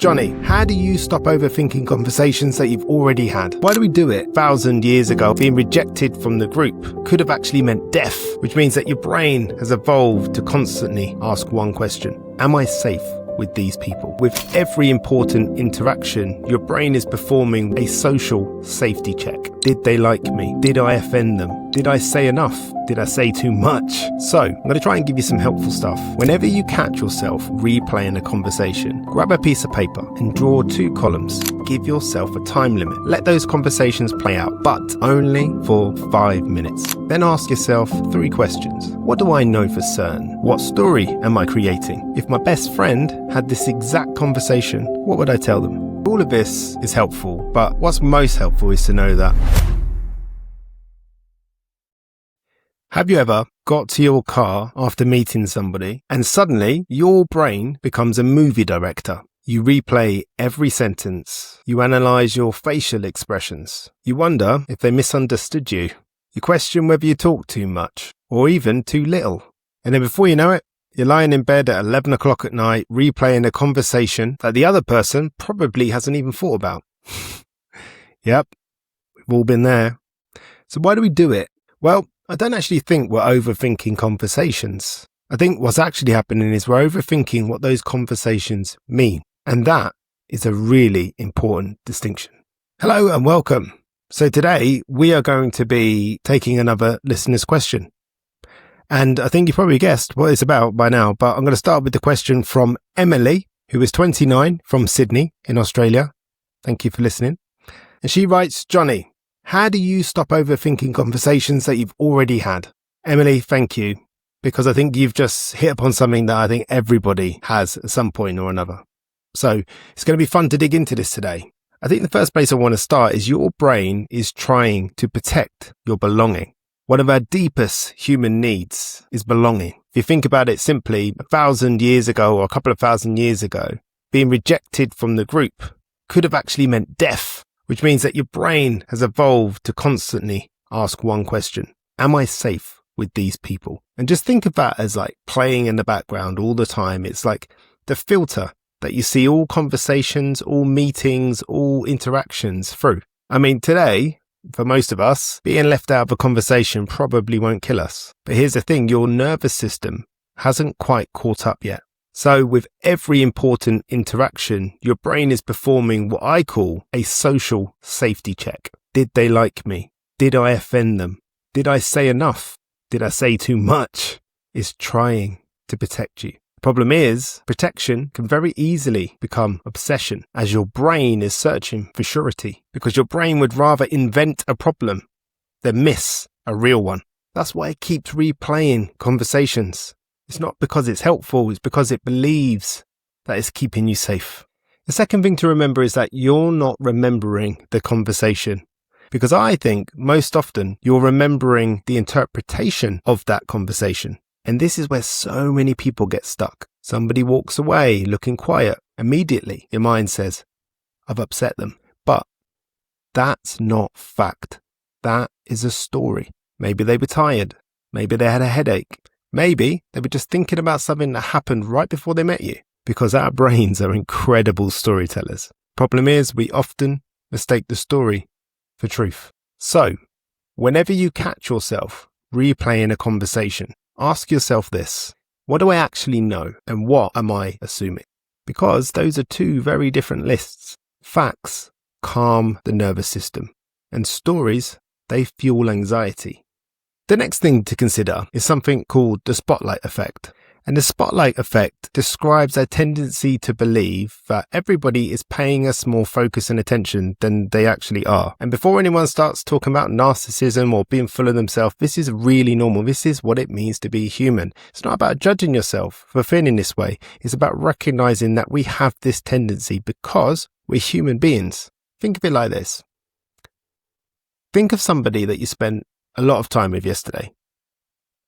Johnny, how do you stop overthinking conversations that you've already had? Why do we do it? 1,000 years ago, being rejected from the group could have actually meant death, which means that your brain has evolved to constantly ask one question. Am I safe with these people? With every important interaction, your brain is performing a social safety check. Did they like me? Did I offend them? Did I say enough? Did I say too much? So, I'm going to try and give you some helpful stuff. Whenever you catch yourself replaying a conversation, grab a piece of paper and draw 2 columns. Give yourself a time limit. Let those conversations play out, but only for 5 minutes. Then ask yourself 3 questions. What do I know for certain? What story am I creating? If my best friend had this exact conversation, what would I tell them? All of this is helpful, but what's most helpful is to know that. Have you ever got to your car after meeting somebody and suddenly your brain becomes a movie director? You replay every sentence. You analyse your facial expressions. You wonder if they misunderstood you. You question whether you talk too much or even too little. And then before you know it, you're lying in bed at 11 o'clock at night replaying a conversation that the other person probably hasn't even thought about. Yep, we've all been there. So why do we do it? Well, I don't actually think we're overthinking conversations. I think what's actually happening is we're overthinking what those conversations mean. And that is a really important distinction. Hello and welcome. So today we are going to be taking another listener's question. And I think you probably guessed what it's about by now, but I'm going to start with the question from Emily, who is 29 from Sydney in Australia. Thank you for listening. And she writes, Johnny, how do you stop overthinking conversations that you've already had? Emily, thank you, because I think you've just hit upon something that I think everybody has at some point or another. So it's going to be fun to dig into this today. I think the first place I want to start is your brain is trying to protect your belonging. One of our deepest human needs is belonging. If you think about it simply, 1,000 years ago or a couple of thousand years ago, being rejected from the group could have actually meant death, which means that your brain has evolved to constantly ask one question. Am I safe with these people? And just think of that as like playing in the background all the time. It's like the filter that you see all conversations, all meetings, all interactions through. I mean, today, for most of us, being left out of a conversation probably won't kill us. But here's the thing, your nervous system hasn't quite caught up yet. So with every important interaction, your brain is performing what I call a social safety check. Did they like me? Did I offend them? Did I say enough? Did I say too much? It's trying to protect you. The problem is, protection can very easily become obsession as your brain is searching for surety, because your brain would rather invent a problem than miss a real one. That's why it keeps replaying conversations. It's not because it's helpful, it's because it believes that it's keeping you safe. The second thing to remember is that you're not remembering the conversation, because I think most often you're remembering the interpretation of that conversation. And this is where so many people get stuck. Somebody walks away looking quiet. Immediately, your mind says, I've upset them. But that's not fact. That is a story. Maybe they were tired. Maybe they had a headache. Maybe they were just thinking about something that happened right before they met you. Because our brains are incredible storytellers. Problem is, we often mistake the story for truth. So, whenever you catch yourself replaying a conversation, ask yourself this: what do I actually know and what am I assuming? Because those are 2 very different lists. Facts calm the nervous system, and stories, they fuel anxiety. The next thing to consider is something called the spotlight effect. And the spotlight effect describes a tendency to believe that everybody is paying us more focus and attention than they actually are. And before anyone starts talking about narcissism or being full of themselves, this is really normal. This is what it means to be human. It's not about judging yourself for feeling this way. It's about recognizing that we have this tendency because we're human beings. Think of it like this. Think of somebody that you spent a lot of time with yesterday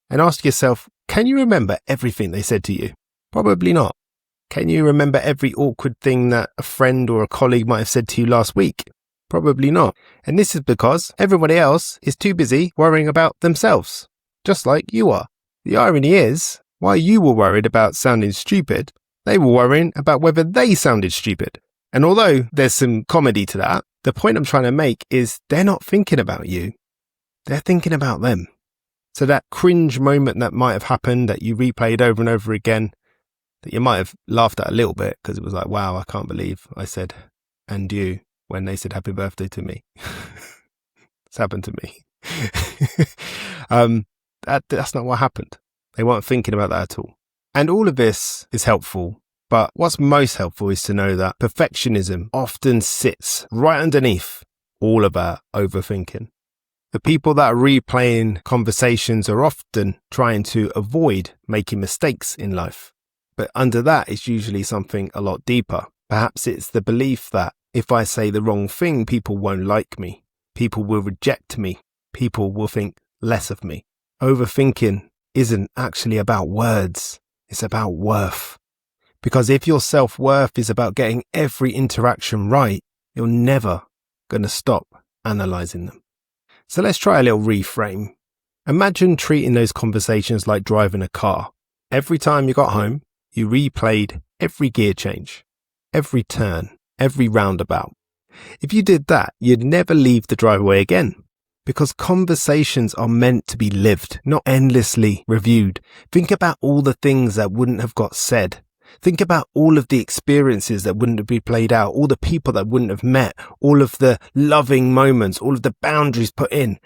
and ask yourself, can you remember everything they said to you? Probably not. Can you remember every awkward thing that a friend or a colleague might have said to you last week? Probably not. And this is because everybody else is too busy worrying about themselves, just like you are. The irony is, while you were worried about sounding stupid, They were worrying about whether they sounded stupid. And although there's some comedy to that, the point I'm trying to make is they're not thinking about you. They're thinking about them. So that cringe moment that might have happened that you replayed over and over again, that you might have laughed at a little bit because it was like, wow, I can't believe I said, and you, when they said happy birthday to me. It's happened to me. That's not what happened. They weren't thinking about that at all. And all of this is helpful. But what's most helpful is to know that perfectionism often sits right underneath all of our overthinking. The people that are replaying conversations are often trying to avoid making mistakes in life. But under that is usually something a lot deeper. Perhaps it's the belief that if I say the wrong thing, people won't like me. People will reject me. People will think less of me. Overthinking isn't actually about words. It's about worth. Because if your self-worth is about getting every interaction right, you're never going to stop analysing them. So let's try a little reframe. Imagine treating those conversations like driving a car. Every time you got home, you replayed every gear change, every turn, every roundabout. If you did that, you'd never leave the driveway again. Because conversations are meant to be lived, not endlessly reviewed. Think about all the things that wouldn't have got said. Think about all of the experiences that wouldn't have been played out, all the people that wouldn't have met, all of the loving moments, all of the boundaries put in.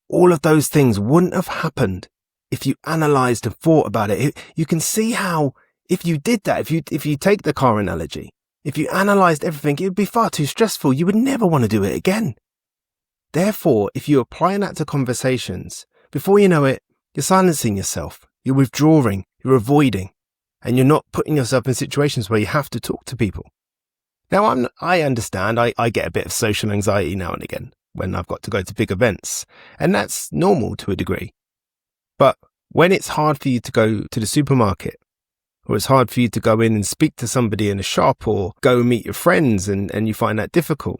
All of those things wouldn't have happened if you analysed and thought about it. You can see how, if you did that, if you take the car analogy, if you analysed everything, it would be far too stressful. You would never want to do it again. Therefore, if you apply that to conversations, before you know it, you're silencing yourself, you're withdrawing, you're avoiding. And you're not putting yourself in situations where you have to talk to people. Now, I understand I get a bit of social anxiety now and again when I've got to go to big events. And that's normal to a degree. But when it's hard for you to go to the supermarket, or it's hard for you to go in and speak to somebody in a shop, or go meet your friends and you find that difficult,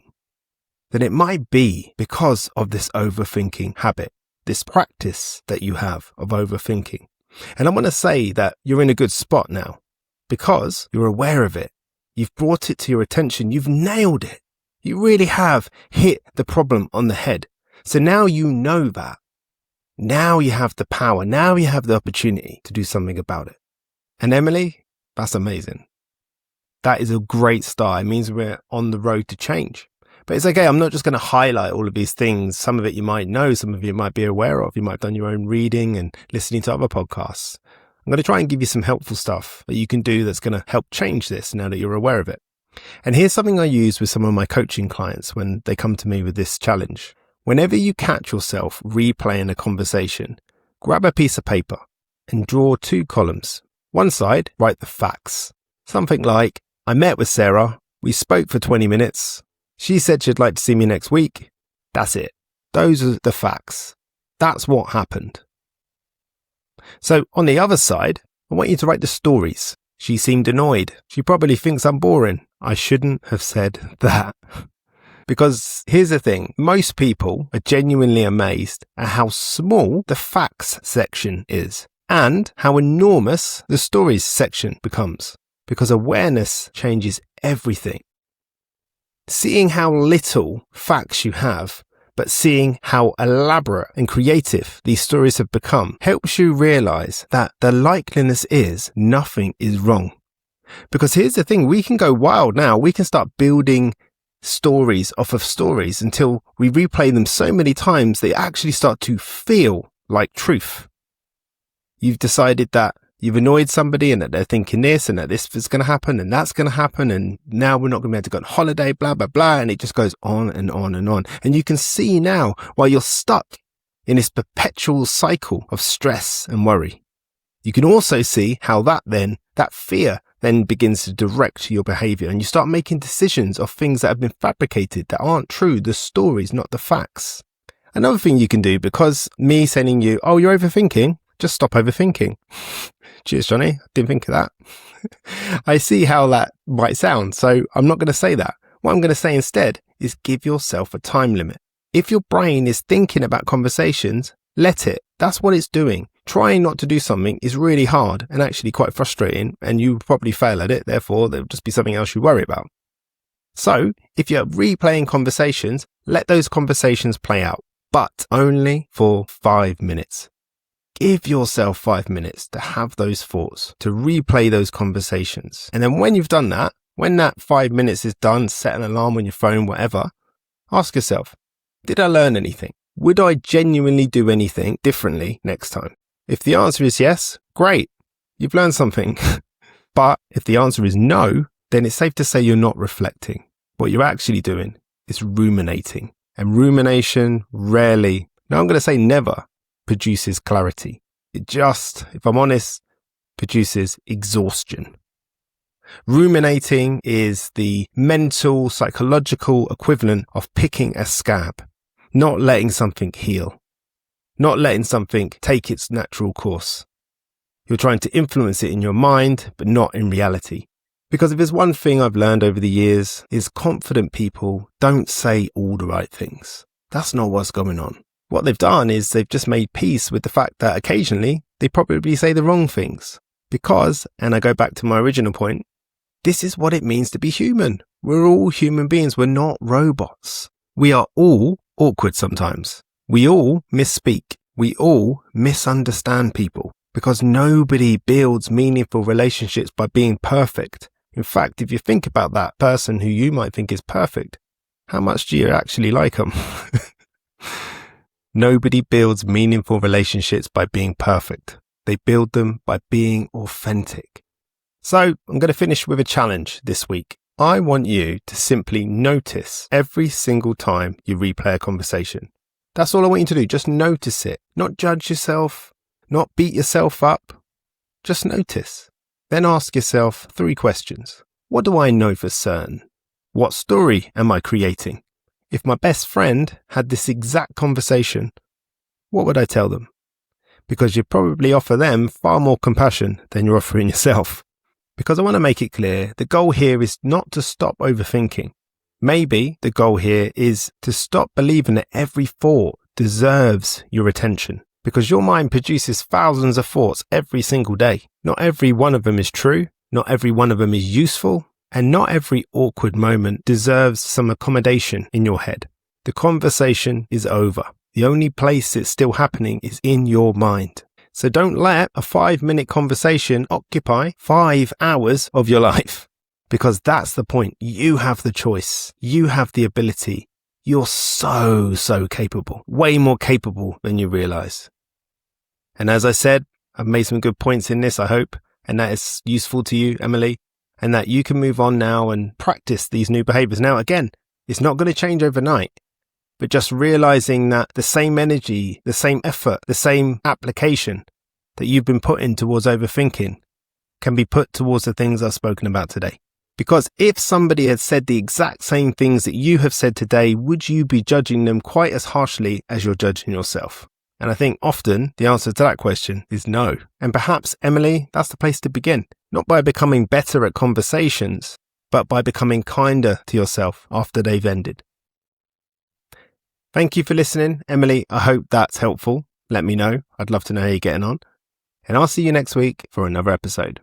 then it might be because of this overthinking habit, this practice that you have of overthinking. And I want to say that you're in a good spot now because you're aware of it. You've brought it to your attention. You've nailed it. You really have hit the problem on the head. So now you know that. Now you have the power. Now you have the opportunity to do something about it. And Emily, that's amazing. That is a great start. It means we're on the road to change. But it's okay, I'm not just going to highlight all of these things. Some of it you might know, some of it you might be aware of. You might have done your own reading and listening to other podcasts. I'm going to try and give you some helpful stuff that you can do that's going to help change this now that you're aware of it. And here's something I use with some of my coaching clients when they come to me with this challenge. Whenever you catch yourself replaying a conversation, grab a piece of paper and draw 2 columns. One side, write the facts. Something like, I met with Sarah, we spoke for 20 minutes. She said she'd like to see me next week. That's it. Those are the facts. That's what happened. So on the other side, I want you to write the stories. She seemed annoyed. She probably thinks I'm boring. I shouldn't have said that. Because here's the thing. Most people are genuinely amazed at how small the facts section is and how enormous the stories section becomes. Because awareness changes everything. Seeing how little facts you have, but seeing how elaborate and creative these stories have become helps you realize that the likeliness is nothing is wrong. Because here's the thing, we can go wild now. We can start building stories off of stories until we replay them so many times they actually start to feel like truth. You've decided that you've annoyed somebody and that they're thinking this and that this is going to happen and that's going to happen and now we're not going to be able to go on holiday, blah, blah, blah. And it just goes on and on and on. And you can see now while you're stuck in this perpetual cycle of stress and worry. You can also see how that fear then begins to direct your behavior and you start making decisions of things that have been fabricated that aren't true, the stories, not the facts. Another thing you can do, because me sending you, oh, you're overthinking, just stop overthinking. Cheers, Johnny. Didn't think of that. I see how that might sound, so I'm not going to say that. What I'm going to say instead is give yourself a time limit. If your brain is thinking about conversations, let it. That's what it's doing. Trying not to do something is really hard and actually quite frustrating, and you probably fail at it, therefore there'll just be something else you worry about. So, if you're replaying conversations, let those conversations play out, but only for 5 minutes. Give yourself 5 minutes to have those thoughts, to replay those conversations. And then when you've done that, when that 5 minutes is done, set an alarm on your phone, whatever, ask yourself, did I learn anything? Would I genuinely do anything differently next time? If the answer is yes, great, you've learned something. But if the answer is no, then it's safe to say you're not reflecting. What you're actually doing is ruminating. And rumination rarely, no, I'm going to say never, produces clarity. It just, if I'm honest, produces exhaustion. Ruminating is the mental, psychological equivalent of picking a scab, not letting something heal, not letting something take its natural course. You're trying to influence it in your mind, but not in reality. Because if there's one thing I've learned over the years, is confident people don't say all the right things. That's not what's going on. What they've done is they've just made peace with the fact that occasionally they probably say the wrong things. Because, and I go back to my original point, this is what it means to be human. We're all human beings. We're not robots. We are all awkward sometimes. We all misspeak. We all misunderstand people. Because nobody builds meaningful relationships by being perfect. In fact, if you think about that person who you might think is perfect, how much do you actually like them? Nobody builds meaningful relationships by being perfect. They build them by being authentic. So I'm going to finish with a challenge this week. I want you to simply notice every single time you replay a conversation. That's all I want you to do. Just notice it. Not judge yourself, not beat yourself up. Just notice. Then ask yourself 3 questions. What do I know for certain? What story am I creating? If my best friend had this exact conversation, what would I tell them? Because you'd probably offer them far more compassion than you're offering yourself. Because I want to make it clear, the goal here is not to stop overthinking. Maybe the goal here is to stop believing that every thought deserves your attention. Because your mind produces thousands of thoughts every single day. Not every one of them is true, not every one of them is useful, and not every awkward moment deserves some accommodation in your head. The conversation is over. The only place it's still happening is in your mind. So don't let a 5-minute conversation occupy 5 hours of your life. Because that's the point. You have the choice. You have the ability. You're so capable. Way more capable than you realize. And as I said, I've made some good points in this, I hope, and that is useful to you, Emily, and that you can move on now and practice these new behaviors. Now, again, it's not going to change overnight, but just realizing that the same energy, the same effort, the same application that you've been putting towards overthinking can be put towards the things I've spoken about today. Because if somebody had said the exact same things that you have said today, would you be judging them quite as harshly as you're judging yourself? And I think often the answer to that question is no. And perhaps, Emily, that's the place to begin. Not by becoming better at conversations, but by becoming kinder to yourself after they've ended. Thank you for listening, Emily. I hope that's helpful. Let me know. I'd love to know how you're getting on. And I'll see you next week for another episode.